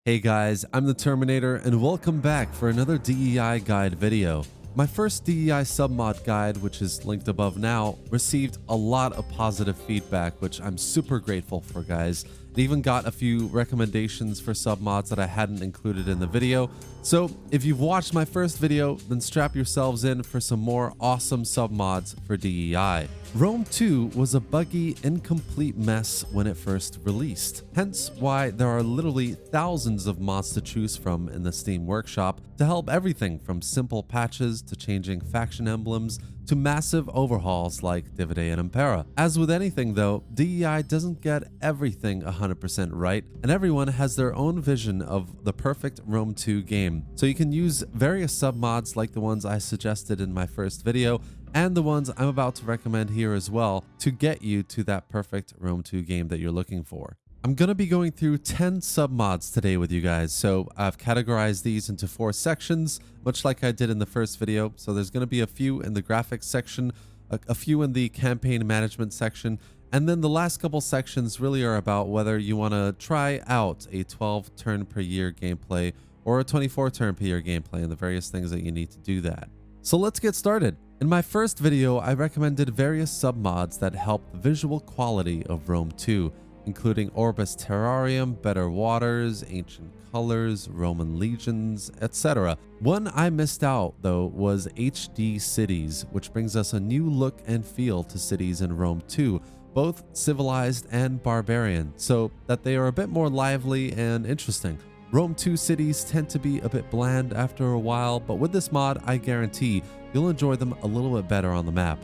Hey guys, I'm the Terminator and welcome back for another DEI guide video. My first DEI submod guide, which is linked above now, received a lot of positive feedback, which I'm super grateful for, guys. It even got a few recommendations for submods that I hadn't included in the video. So if you've watched my first video, then strap yourselves in for some more awesome submods for DEI. Rome 2 was a buggy, incomplete mess when it first released, hence why there are literally thousands of mods to choose from in the Steam Workshop to help everything from simple patches to changing faction emblems to massive overhauls like Divide Et Impera. As with anything though, DEI doesn't get everything 100% right, and everyone has their own vision of the perfect Rome 2 game. So you can use various submods like the ones I suggested in my first video and the ones I'm about to recommend here as well to get you to that perfect Rome 2 game that you're looking for. I'm going to be going through 10 submods today with you guys, so I've categorized these into 4 sections, much like I did in the first video. So there's going to be a few in the graphics section, a few in the campaign management section, and then the last couple sections really are about whether you want to try out a 12 turn per year gameplay or a 24 turn per year gameplay and the various things that you need to do that. So let's get started. In my first video, I recommended various submods that help the visual quality of Rome 2, including ORBIS Terrarium, Better Waters, Ancient Colors, Roman Legions, etc. One I missed out though was HD Cities, which brings us a new look and feel to cities in Rome 2, both civilized and barbarian, so that they are a bit more lively and interesting. Rome 2 cities tend to be a bit bland after a while, but with this mod, I guarantee you'll enjoy them a little bit better on the map.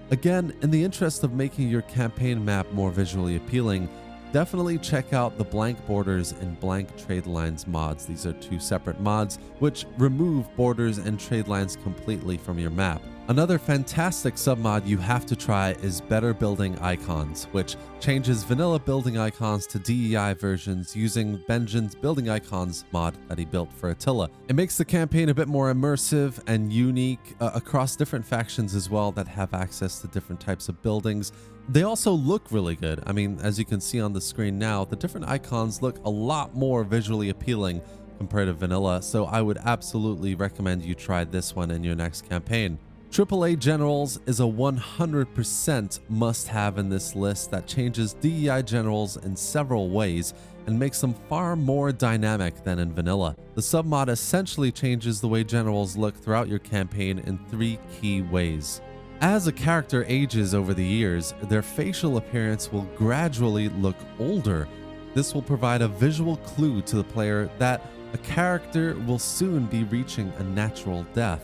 Again, in the interest of making your campaign map more visually appealing, definitely check out the blank borders and blank trade lines mods. These are 2 separate mods which remove borders and trade lines completely from your map. Another fantastic submod you have to try is Better Building Icons, which changes vanilla building icons to DEI versions using Benjin's Building Icons mod that he built for Attila. It makes the campaign a bit more immersive and unique across different factions as well that have access to different types of buildings. They also look really good. I mean, as you can see on the screen now, the different icons look a lot more visually appealing compared to vanilla, so I would absolutely recommend you try this one in your next campaign. AAA Generals is a 100% must-have in this list that changes DEI Generals in several ways and makes them far more dynamic than in vanilla. The submod essentially changes the way generals look throughout your campaign in 3 key ways. As a character ages over the years, their facial appearance will gradually look older. This will provide a visual clue to the player that a character will soon be reaching a natural death.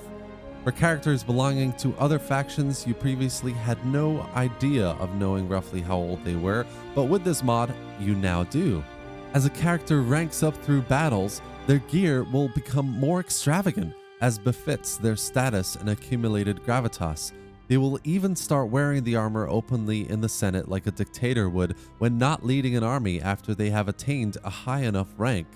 For characters belonging to other factions, you previously had no idea of knowing roughly how old they were, but with this mod, you now do. As a character ranks up through battles, their gear will become more extravagant, as befits their status and accumulated gravitas. They will even start wearing the armor openly in the Senate like a dictator would when not leading an army after they have attained a high enough rank.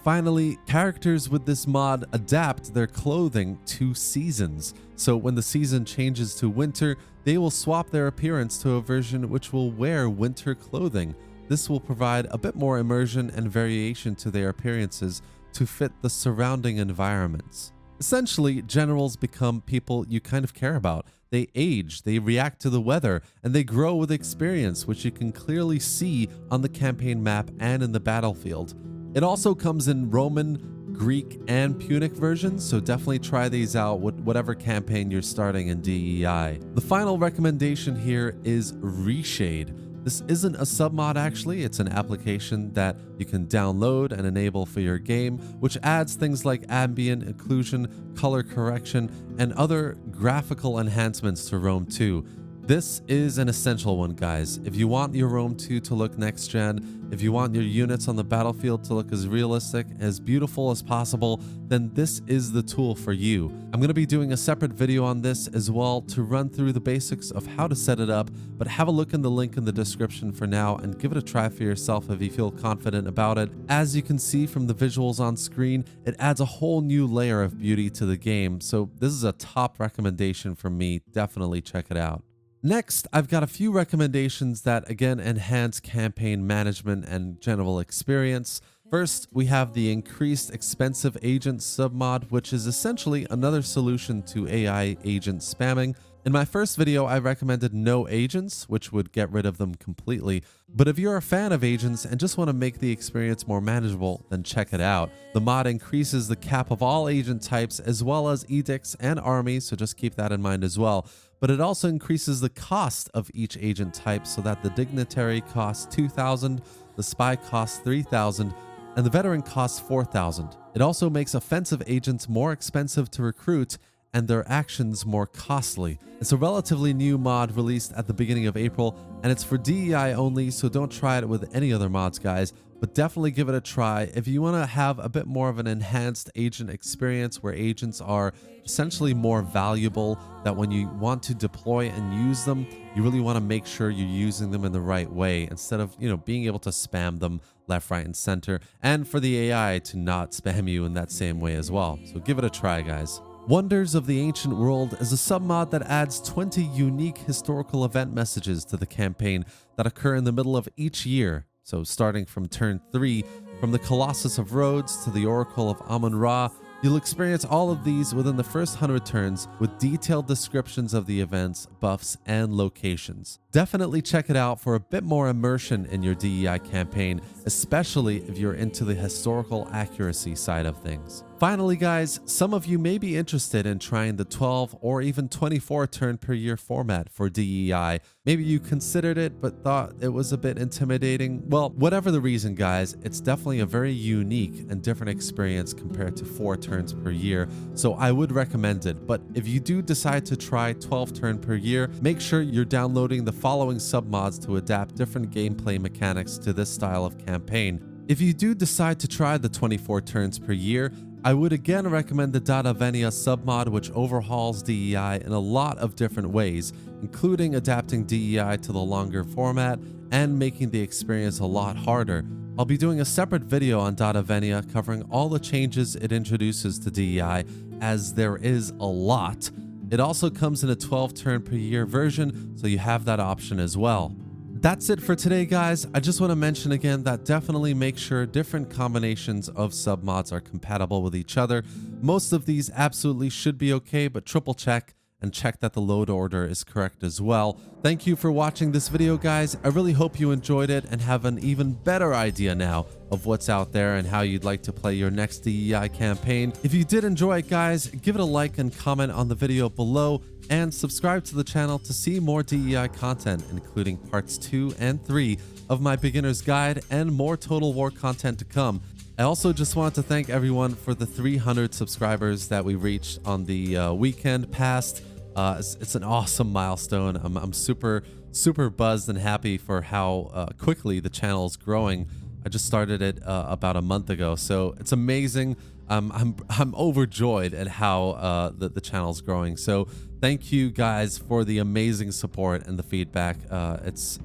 Finally, characters with this mod adapt their clothing to seasons. So when the season changes to winter, they will swap their appearance to a version which will wear winter clothing. This will provide a bit more immersion and variation to their appearances to fit the surrounding environments. Essentially, generals become people you kind of care about. They age, they react to the weather, and they grow with experience, which you can clearly see on the campaign map and in the battlefield. It also comes in Roman, Greek, and Punic versions, so definitely try these out with whatever campaign you're starting in DEI. The final recommendation here is ReShade. This isn't a submod actually, it's an application that you can download and enable for your game, which adds things like ambient occlusion, color correction, and other graphical enhancements to Rome 2. This is an essential one, guys. If you want your Rome 2 to look next gen, if you want your units on the battlefield to look as realistic, as beautiful as possible, then this is the tool for you. I'm going to be doing a separate video on this as well to run through the basics of how to set it up, but have a look in the link in the description for now and give it a try for yourself if you feel confident about it. As you can see from the visuals on screen, it adds a whole new layer of beauty to the game, so this is a top recommendation from me. Definitely check it out. Next, I've got a few recommendations that again enhance campaign management and general experience. First, we have the increased expensive agent submod, which is essentially another solution to AI agent spamming. In my first video, I recommended no agents, which would get rid of them completely. But if you're a fan of agents and just want to make the experience more manageable, then check it out. The mod increases the cap of all agent types as well as edicts and armies, so just keep that in mind as well. But it also increases the cost of each agent type so that the dignitary costs 2,000, the spy costs 3,000, and the veteran costs 4,000. It also makes offensive agents more expensive to recruit and their actions more costly. It's a relatively new mod released at the beginning of April, and it's for DEI only, so don't try it with any other mods, guys, but definitely give it a try if you want to have a bit more of an enhanced agent experience where agents are essentially more valuable, that when you want to deploy and use them, you really want to make sure you're using them in the right way instead of, being able to spam them left, right, and center, and for the AI to not spam you in that same way as well. So give it a try, guys. Wonders of the Ancient World is a submod that adds 20 unique historical event messages to the campaign that occur in the middle of each year. So starting from turn 3, from the Colossus of Rhodes to the Oracle of Amun-Ra, you'll experience all of these within the first 100 turns with detailed descriptions of the events, buffs, and locations. Definitely check it out for a bit more immersion in your DEI campaign, especially if you're into the historical accuracy side of things. Finally, guys, some of you may be interested in trying the 12 or even 24 turn per year format for DEI. Maybe you considered it but thought it was a bit intimidating. Well, whatever the reason, guys, it's definitely a very unique and different experience compared to 4 turns per year, so I would recommend it. But if you do decide to try 12 turn per year, make sure you're downloading the following submods to adapt different gameplay mechanics to this style of campaign. If you do decide to try the 24 turns per year, I would again recommend the Venia submod, which overhauls DEI in a lot of different ways, including adapting DEI to the longer format and making the experience a lot harder. I'll be doing a separate video on Venia covering all the changes it introduces to DEI, as there is a lot. It also comes in a 12 turn per year version, so you have that option as well. That's it for today, guys. I just want to mention again that definitely make sure different combinations of submods are compatible with each other. Most of these absolutely should be okay, but triple check and check that the load order is correct as well. Thank you for watching this video, guys. I really hope you enjoyed it and have an even better idea now of what's out there and how you'd like to play your next DEI campaign. If you did enjoy it, guys, give it a like and comment on the video below, and subscribe to the channel to see more DEI content, including parts 2 and 3 of my beginner's guide and more Total War content to come. I also just wanted to thank everyone for the 300 subscribers that we reached on the weekend past. It's an awesome milestone. I'm super buzzed and happy for how quickly the channel is growing. I just started it about a month ago, so it's amazing. I'm overjoyed at how the channel's growing. So thank you guys for the amazing support and the feedback. It's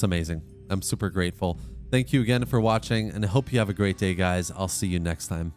amazing. I'm super grateful. Thank you again for watching, and I hope you have a great day, guys. I'll see you next time.